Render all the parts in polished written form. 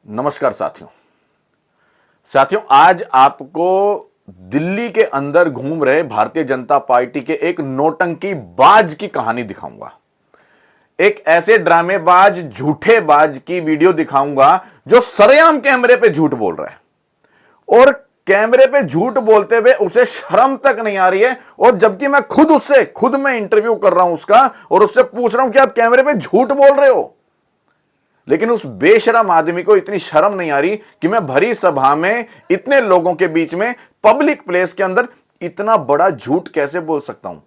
नमस्कार साथियों आज आपको दिल्ली के अंदर घूम रहे भारतीय जनता पार्टी के एक नौटंकी बाज की कहानी दिखाऊंगा। एक ऐसे ड्रामेबाज झूठेबाज की वीडियो दिखाऊंगा जो सरेआम कैमरे पे झूठ बोल रहा है और कैमरे पे झूठ बोलते हुए उसे शर्म तक नहीं आ रही है। और जबकि मैं खुद मैं इंटरव्यू कर रहा हूं उसका और उससे पूछ रहा हूं कि आप कैमरे पे झूठ बोल रहे हो, लेकिन उस बेशरम आदमी को इतनी शर्म नहीं आ रही कि मैं भरी सभा में इतने लोगों के बीच में पब्लिक प्लेस के अंदर इतना बड़ा झूठ कैसे बोल सकता हूं।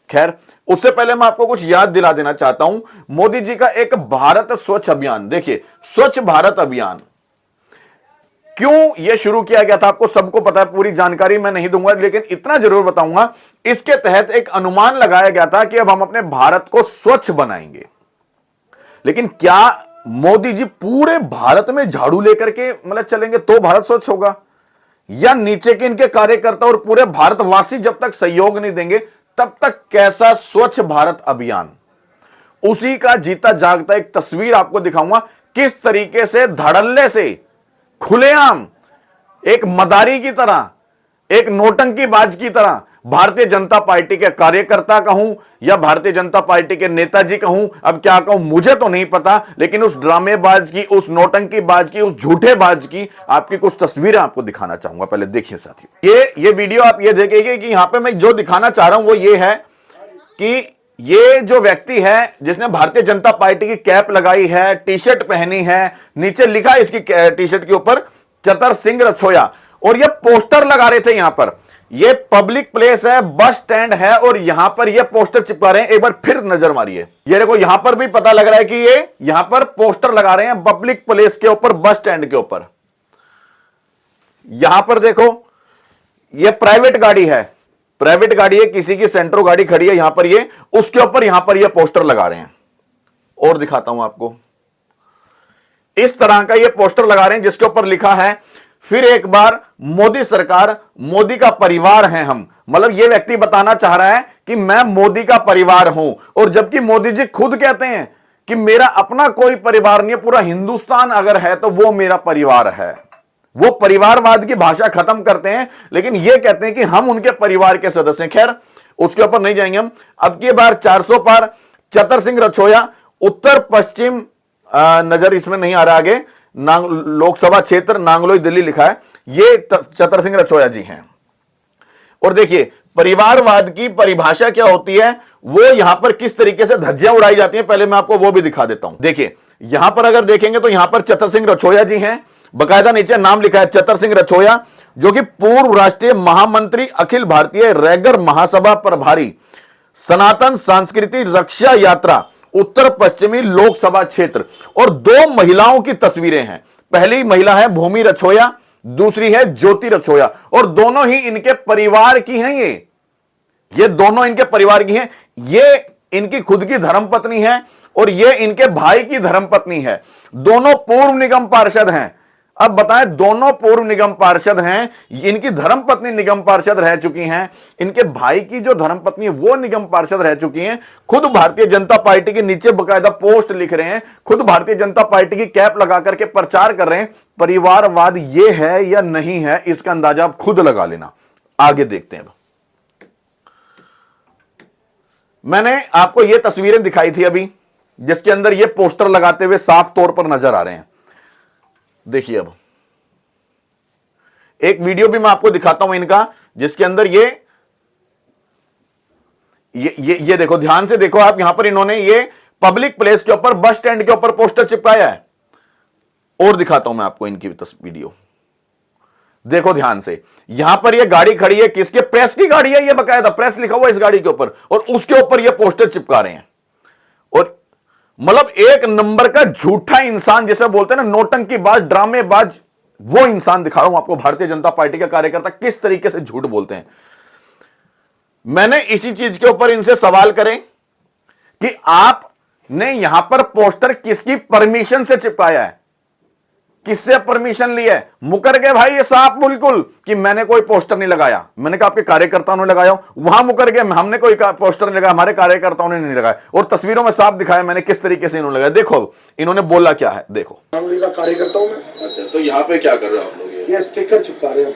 खैर, उससे पहले मैं आपको कुछ याद दिला देना चाहता हूं। मोदी जी का एक भारत स्वच्छ अभियान, देखिए स्वच्छ भारत अभियान क्यों यह शुरू किया गया था आपको सबको पता है, पूरी जानकारी मैं नहीं दूंगा, लेकिन इतना जरूर बताऊंगा। इसके तहत एक अनुमान लगाया गया था कि अब हम अपने भारत को स्वच्छ बनाएंगे। लेकिन क्या मोदी जी पूरे भारत में झाड़ू लेकर के चलेंगे तो भारत स्वच्छ होगा, या नीचे के इनके कार्यकर्ता और पूरे भारतवासी जब तक सहयोग नहीं देंगे तब तक कैसा स्वच्छ भारत अभियान। उसी का जीता जागता एक तस्वीर आपको दिखाऊंगा, किस तरीके से धड़ल्ले से खुलेआम एक मदारी की तरह, एक नौटंकीबाज की तरह भारतीय जनता पार्टी के कार्यकर्ता कहूं या भारतीय जनता पार्टी के नेताजी कहूं, अब क्या कहूं मुझे तो नहीं पता, लेकिन उस ड्रामेबाज की, उस नौटंकीबाज की, उस झूठेबाज की आपकी कुछ तस्वीरें आपको दिखाना चाहूंगा। पहले देखिए साथियों, ये वीडियो आप ये देखेंगे कि यहां पे मैं जो दिखाना चाह रहा हूं वो ये है कि ये जो व्यक्ति है जिसने भारतीय जनता पार्टी की कैप लगाई है, टी शर्ट पहनी है, नीचे लिखा है इसकी टी शर्ट के ऊपर चतर सिंह रछोया, और ये पोस्टर लगा रहे थे। यहां पर ये पब्लिक प्लेस है, बस स्टैंड है, और यहां पर ये पोस्टर चिपका रहे हैं। एक बार फिर नजर मारिए, ये देखो यहां पर भी पता लग रहा है कि ये यहां पर पोस्टर लगा रहे हैं पब्लिक प्लेस के ऊपर, बस स्टैंड के ऊपर। यहां पर देखो ये प्राइवेट गाड़ी है, प्राइवेट गाड़ी है, किसी की सेंट्रो गाड़ी खड़ी है यहां पर, ये उसके ऊपर यहां पर ये पोस्टर लगा रहे हैं। और दिखाता हूं आपको, इस तरह का ये पोस्टर लगा रहे हैं जिसके ऊपर लिखा है फिर एक बार मोदी सरकार, मोदी का परिवार हैं हम। मतलब ये व्यक्ति बताना चाह रहा है कि मैं मोदी का परिवार हूं, और जबकि मोदी जी खुद कहते हैं कि मेरा अपना कोई परिवार नहीं है, पूरा हिंदुस्तान अगर है तो वो मेरा परिवार है। वो परिवारवाद की भाषा खत्म करते हैं, लेकिन ये कहते हैं कि हम उनके परिवार के सदस्य हैं। खैर, उसके ऊपर नहीं जाएंगे हम। अब की बार 400 पार चतर सिंह रछोया, उत्तर पश्चिम नजर इसमें नहीं आ रहा आगे, लोकसभा क्षेत्र नांगलोई दिल्ली लिखा है, ये चतर सिंह रछोया जी हैं। और देखिए परिवारवाद की परिभाषा क्या होती है, वो यहां पर किस तरीके से धज्जियां उड़ाई जाती हैं, पहले मैं आपको वो भी दिखा देता हूं। देखिए यहां पर अगर देखेंगे तो यहां पर चतर सिंह रछोया जी हैं, बकायदा नीचे नाम लिखा है चतर सिंह रछोया, जो कि पूर्व राष्ट्रीय महामंत्री, अखिल भारतीय रैगर महासभा प्रभारी, सनातन संस्कृति रक्षा यात्रा, उत्तर पश्चिमी लोकसभा क्षेत्र। और दो महिलाओं की तस्वीरें हैं, पहली महिला है भूमि रछोया, दूसरी है ज्योति रछोया, और दोनों ही इनके परिवार की हैं। ये दोनों इनके परिवार की हैं। ये इनकी खुद की धर्मपत्नी है और ये इनके भाई की धर्मपत्नी है। दोनों पूर्व निगम पार्षद हैं। अब बताएं, दोनों पूर्व निगम पार्षद हैं, इनकी धर्मपत्नी निगम पार्षद रह चुकी हैं, इनके भाई की जो धर्मपत्नी है वो निगम पार्षद रह चुकी हैं, खुद भारतीय जनता पार्टी के नीचे बकायदा पोस्ट लिख रहे हैं, खुद भारतीय जनता पार्टी की कैप लगा करके प्रचार कर रहे हैं। परिवारवाद ये है या नहीं है, इसका अंदाजा आप खुद लगा लेना। आगे देखते हैं। मैंने आपको ये तस्वीरें दिखाई थी अभी, जिसके अंदर ये पोस्टर लगाते हुए साफ तौर पर नजर आ रहे हैं। देखिए अब एक वीडियो भी मैं आपको दिखाता हूं इनका, जिसके अंदर ये देखो, ध्यान से देखो आप, यहां पर इन्होंने ये पब्लिक प्लेस के ऊपर, बस स्टैंड के ऊपर पोस्टर चिपकाया है। और दिखाता हूं मैं आपको इनकी वीडियो, देखो ध्यान से। यहां पर ये गाड़ी खड़ी है, किसके? प्रेस की गाड़ी है, ये बकायदा प्रेस लिखा हुआ इस गाड़ी के ऊपर, और उसके ऊपर ये पोस्टर चिपका रहे हैं। और मतलब एक नंबर का झूठा इंसान, जैसे बोलते हैं ना नौटंकीबाज, ड्रामेबाज, वो इंसान दिखा रहा हूं आपको। भारतीय जनता पार्टी का कार्यकर्ता किस तरीके से झूठ बोलते हैं। मैंने इसी चीज के ऊपर इनसे सवाल करें कि आपने यहां पर पोस्टर किसकी परमिशन से चिपकाया है। किससे परमिशन ली है? मुकर गए भाई ये साफ बिल्कुल कि मैंने कोई पोस्टर नहीं लगाया। मैंने कहा आपके कार्यकर्ताओं ने लगाया, वहां मुकर गए हमने कोई पोस्टर नहीं लगाया, हमारे कार्यकर्ताओं ने नहीं लगाया। और तस्वीरों में साफ दिखाया मैंने किस तरीके से इन्होंने लगाया। देखो इन्होंने बोला क्या है, देखो। कार्यकर्ताओं में। अच्छा, तो यहाँ पे क्या कर रहे हो आप लोग? ये स्टिकर चिपका रहे हो।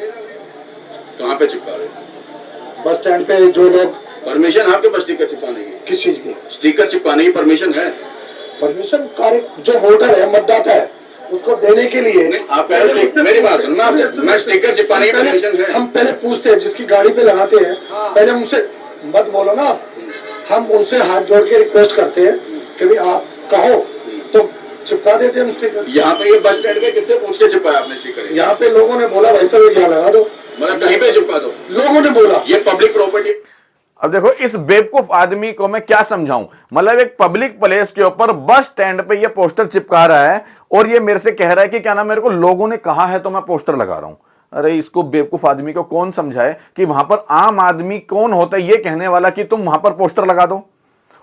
कहाँ पे चिपका रहे हो? बस स्टैंड पे जो लोग। परमिशन आपके पास स्टिकर चिपकाने की? किस चीज की? स्टिकर चिपकाने की परमिशन है? परमिशन कार्य जो वोटर है, मतदाता है, उसको देने के लिए। नहीं, आप कह रहे हो, मेरी बात सुनो, मैं स्टिकर चिपकाने की परमिशन है। हम पहले पूछते हैं जिसकी गाड़ी पे लगाते हैं, पहले उनसे मत बोलो ना आप। हम उनसे हाथ जोड़ के रिक्वेस्ट करते हैं कि भाई आप कहो तो चिपका देते हैं स्टिकर। यहाँ पे ये बस स्टैंड पे किससे पूछ के चिपकाया आपने स्टिकर? यहाँ पे लोगों ने बोला भाई साहब यहाँ लगा दो, मतलब कहीं पे चिपका दो, लोगों ने बोला। ये पब्लिक प्रॉपर्टी। अब देखो इस बेवकूफ आदमी को मैं क्या समझाऊं। मतलब एक पब्लिक प्लेस के ऊपर बस स्टैंड पे ये पोस्टर चिपका रहा है और ये मेरे से कह रहा है कि क्या ना मेरे को लोगों ने कहा है तो मैं पोस्टर लगा रहा हूं। अरे इसको बेवकूफ आदमी को कौन समझाए कि वहां पर आम आदमी कौन होता है ये कहने वाला कि तुम वहां पर पोस्टर लगा दो,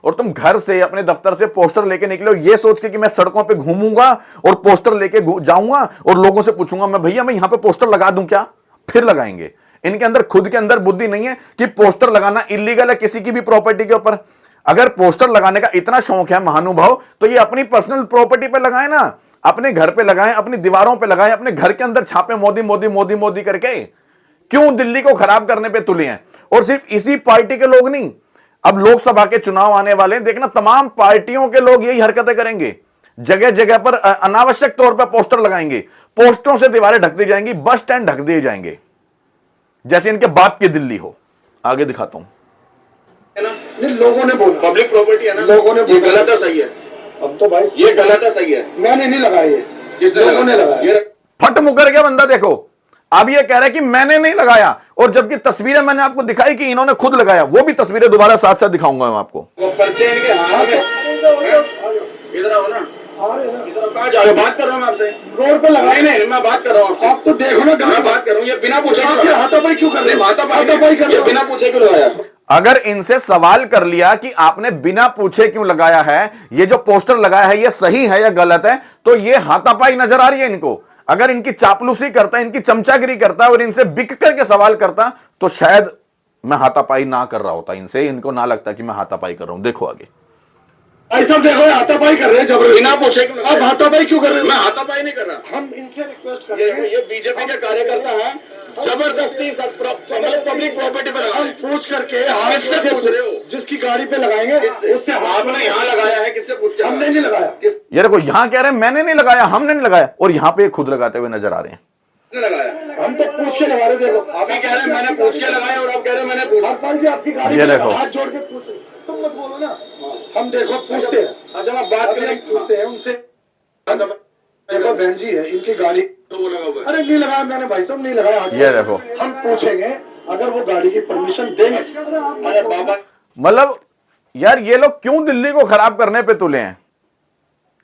और तुम घर से अपने दफ्तर से पोस्टर लेके निकले ये सोच के कि मैं सड़कों पे घूमूंगा और पोस्टर लेके जाऊंगा और लोगों से पूछूंगा मैं भैया मैं यहां पे पोस्टर लगा दूं क्या, फिर लगाएंगे। इनके अंदर खुद के अंदर बुद्धि नहीं है कि पोस्टर लगाना इलीगल है किसी की भी प्रॉपर्टी के ऊपर। अगर पोस्टर लगाने का इतना शौक है महानुभाव तो ये अपनी पर्सनल प्रॉपर्टी पे लगाए ना, अपने घर पे लगाएं, अपनी दीवारों पे लगाएं, अपने घर के अंदर छापे मोदी मोदी मोदी मोदी करके। क्यों दिल्ली को खराब करने पे तुले हैं? और सिर्फ इसी पार्टी के लोग नहीं, अब लोकसभा के चुनाव आने वाले हैं, देखना तमाम पार्टियों के लोग यही हरकतें करेंगे। जगह जगह पर अनावश्यक तौर पर पोस्टर लगाएंगे, पोस्टरों से दीवारें ढक दी जाएंगी, बस स्टैंड ढक दिए जाएंगे जैसे इनके बाप की दिल्ली हो। आगे दिखाता हूं। नहीं, लोगों ने बोला पब्लिक प्रॉपर्टी है ना, लोगों ने ये गलत है सही है? अब तो भाई ये गलत है सही है? मैंने नहीं लगाया, ये किसने लोगों ने लगाया। फट मुकर गया बंदा। देखो अब ये कह रहा है कि मैंने नहीं लगाया, और जबकि तस्वीरें मैंने आपको दिखाई कि इन्होंने खुद लगाया। वो भी तस्वीरें दोबारा साथ साथ दिखाऊंगा मैं आपको। वो पर्चे इनके हाथ में। इधर आओ ना, कहाँ जा रहे हो? बात कर रहा हूँ आपसे। रोड पे लगाए। नहीं, मैं बात कर रहा हूँ आपसे। आप तो देखो ना, मैं बात कर रहा हूँ, ये बिना पूछे क्यों आप हाथापाई क्यों कर रहे हो? हाथापाई कर रहे हो, बिना पूछे क्यों लगाया? अगर इनसे सवाल कर लिया कि आपने बिना पूछे क्यों लगाया है, ये जो पोस्टर लगाया है ये सही है या गलत है, तो ये हाथापाई नजर आ रही है इनको। अगर इनकी चापलूसी करता, इनकी चमचागिरी करता और इनसे बिक करके सवाल करता तो शायद मैं हाथापाई ना कर रहा होता इनसे, इनको ना लगता कि मैं हाथापाई कर रहा हूं। देखो आगे। भाई साहब देखो हाथापाई कर रहे हैं जबरदस्ती। बिना पूछे क्यों? आप हाथापाई क्यों कर रहे हो? मैं हाथापाई नहीं कर रहा। हम इनसे रिक्वेस्ट कर रहे हैं। ये बीजेपी के कार्यकर्ता हैं, जबरदस्ती पब्लिक प्रॉपर्टी पर लगा हम रहे हैं। पूछ करके किससे पूछ रहे हो? जिसके गाड़ी पे लगाएंगे उससे। आपने यहाँ लगाया है, किससे पूछ के? हमने नहीं लगाया। ये देखो यहां कह रहे हैं मैंने नहीं लगाया, हमने नहीं लगाया, और यहां पे खुद लगाते हुए नजर आ रहे हैं। किसने लगाया? हम तो पूछ के लगा रहे। देखो आप ही कह रहे हैं मैंने पूछ के लगाया और आप कह रहे हैं मैंने पूछा। हरपाल जी आपकी गाड़ी ये पे देखो। हाथ जोड़ के पूछ रहे। तुम मत बोलो ना, हम देखो पूछते हैं। अच्छा मैं बात करें, पूछते हैं उनसे। देखो बहन जी है इनकी गाड़ी तो वो लगा हुआ है। अरे नहीं लगाया मैंने भाई साहब, नहीं लगाया। ये देखो हम पूछेंगे अगर वो गाड़ी की परमिशन देंगे। अरे बाबा, मतलब यार ये लोग क्यों दिल्ली को खराब करने पे तुले हैं?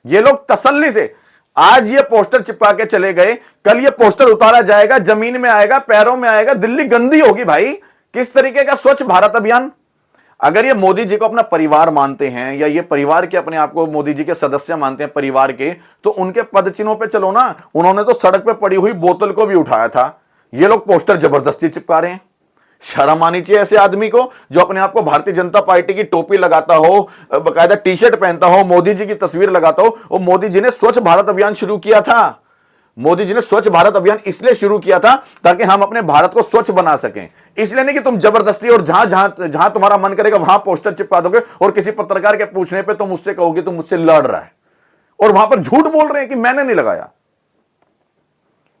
ये लोग तसल्ली से आज ये पोस्टर चिपका के चले गए, कल ये पोस्टर उतारा जाएगा, जमीन में आएगा, पैरों में आएगा, दिल्ली गंदी होगी भाई। किस तरीके का स्वच्छ भारत अभियान। अगर ये मोदी जी को अपना परिवार मानते हैं या ये परिवार के अपने आप को मोदी जी के सदस्य मानते हैं परिवार के, तो उनके पद चिन्हों पे चलो ना। उन्होंने तो सड़क पे पड़ी हुई बोतल को भी उठाया था, ये लोग पोस्टर जबरदस्ती चिपका रहे हैं। शर्म आनी चाहिए ऐसे आदमी को जो अपने आप को भारतीय जनता पार्टी की टोपी लगाता हो, बकायदा टी शर्ट पहनता हो, मोदी जी की तस्वीर लगाता हो। और मोदी जी ने स्वच्छ भारत अभियान शुरू किया था। मोदी जी ने स्वच्छ भारत अभियान इसलिए शुरू किया था ताकि हम अपने भारत को स्वच्छ बना सकें। इसलिए नहीं कि तुम जबरदस्ती और जहां जहां जहां तुम्हारा मन करेगा वहां पोस्टर चिपका दोगे और किसी पत्रकार के पूछने पे तुम उससे कहोगे तुम मुझसे लड़ रहा है, और वहां पर झूठ बोल रहे हैं कि मैंने नहीं लगाया।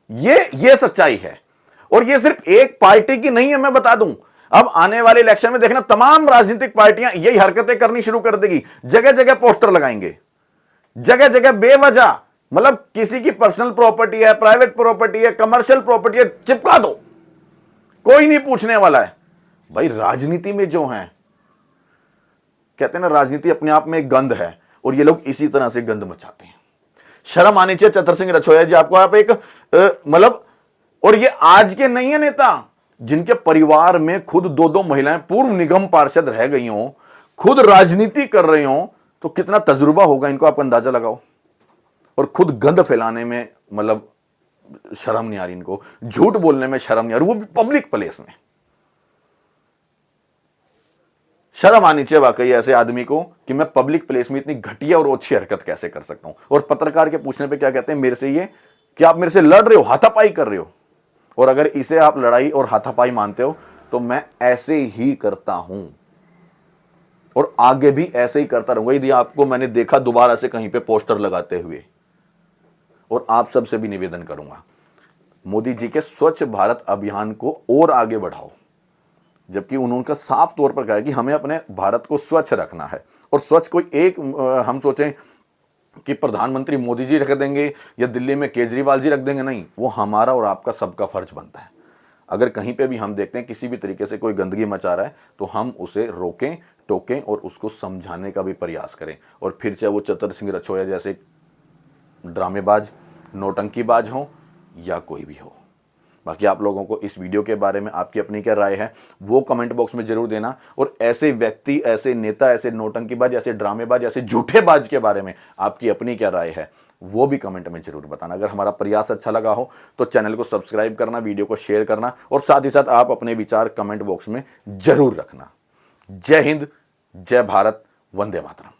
ये सच्चाई है। और ये सिर्फ एक पार्टी की नहीं है, मैं बता दूं। अब आने वाले इलेक्शन में देखना तमाम राजनीतिक पार्टियां यही हरकतें करनी शुरू कर देगी। जगह जगह पोस्टर लगाएंगे, जगह जगह बेवजह। मतलब किसी की पर्सनल प्रॉपर्टी है, प्राइवेट प्रॉपर्टी है, कमर्शियल प्रॉपर्टी है, चिपका दो, कोई नहीं पूछने वाला है। भाई राजनीति में जो है, कहते हैं ना राजनीति अपने आप में एक गंध है, और ये लोग इसी तरह से गंध मचाते हैं। शर्म आनी चाहिए चतर सिंह रछोया जी आपको। आप एक मतलब, और ये आज के नहीं है नेता, जिनके परिवार में खुद दो महिलाएं पूर्व निगम पार्षद रह गई हों, खुद राजनीति कर रही हों, तो कितना तजुर्बा होगा इनको, आप अंदाजा लगाओ। और खुद गंद फैलाने में मतलब शर्म नहीं आ रही इनको, झूठ बोलने में शर्म नहीं आ रही, वो भी पब्लिक प्लेस में। शर्म आनी चाहिए वाकई ऐसे आदमी को कि मैं पब्लिक प्लेस में इतनी घटिया और ओछी हरकत कैसे कर सकता हूं। और पत्रकार के पूछने पे क्या कहते हैं मेरे से, ये कि आप मेरे से लड़ रहे हो, हाथापाई कर रहे हो, और अगर इसे आप लड़ाई और हाथापाई मानते हो तो मैं ऐसे ही करता हूं और आगे भी ऐसे ही करता रहूंगा। यदि आपको मैंने देखा दोबारा से कहीं पे पोस्टर लगाते हुए, और आप सबसे भी निवेदन करूंगा, मोदी जी के स्वच्छ भारत अभियान को और आगे बढ़ाओ, जबकि उन्होंने साफ तौर पर कहा है कि हमें अपने भारत को स्वच्छ रखना है। और स्वच्छ कोई एक हम सोचें कि प्रधानमंत्री मोदी जी रख देंगे या दिल्ली में केजरीवाल जी रख देंगे, नहीं, वो हमारा और आपका सबका फर्ज बनता है। अगर कहीं पे भी हम देखते हैं किसी भी तरीके से कोई गंदगी मचा रहा है तो हम उसे रोकें, टोकें और उसको समझाने का भी प्रयास करें। और फिर चाहे वो चतर सिंह रछोया जैसे ड्रामेबाज, नौटंकीबाज हो या कोई भी हो। बाकी आप लोगों को इस वीडियो के बारे में आपकी अपनी क्या राय है वो कमेंट बॉक्स में जरूर देना। और ऐसे व्यक्ति, ऐसे नेता, ऐसे नौटंकीबाज, ऐसे ड्रामेबाज, ऐसे झूठेबाज के बारे में आपकी अपनी क्या राय है वो भी कमेंट में जरूर बताना। अगर हमारा प्रयास अच्छा लगा हो तो चैनल को सब्सक्राइब करना, वीडियो को शेयर करना और साथ ही साथ आप अपने विचार कमेंट बॉक्स में जरूर रखना। जय हिंद, जय भारत, वंदे मातरम।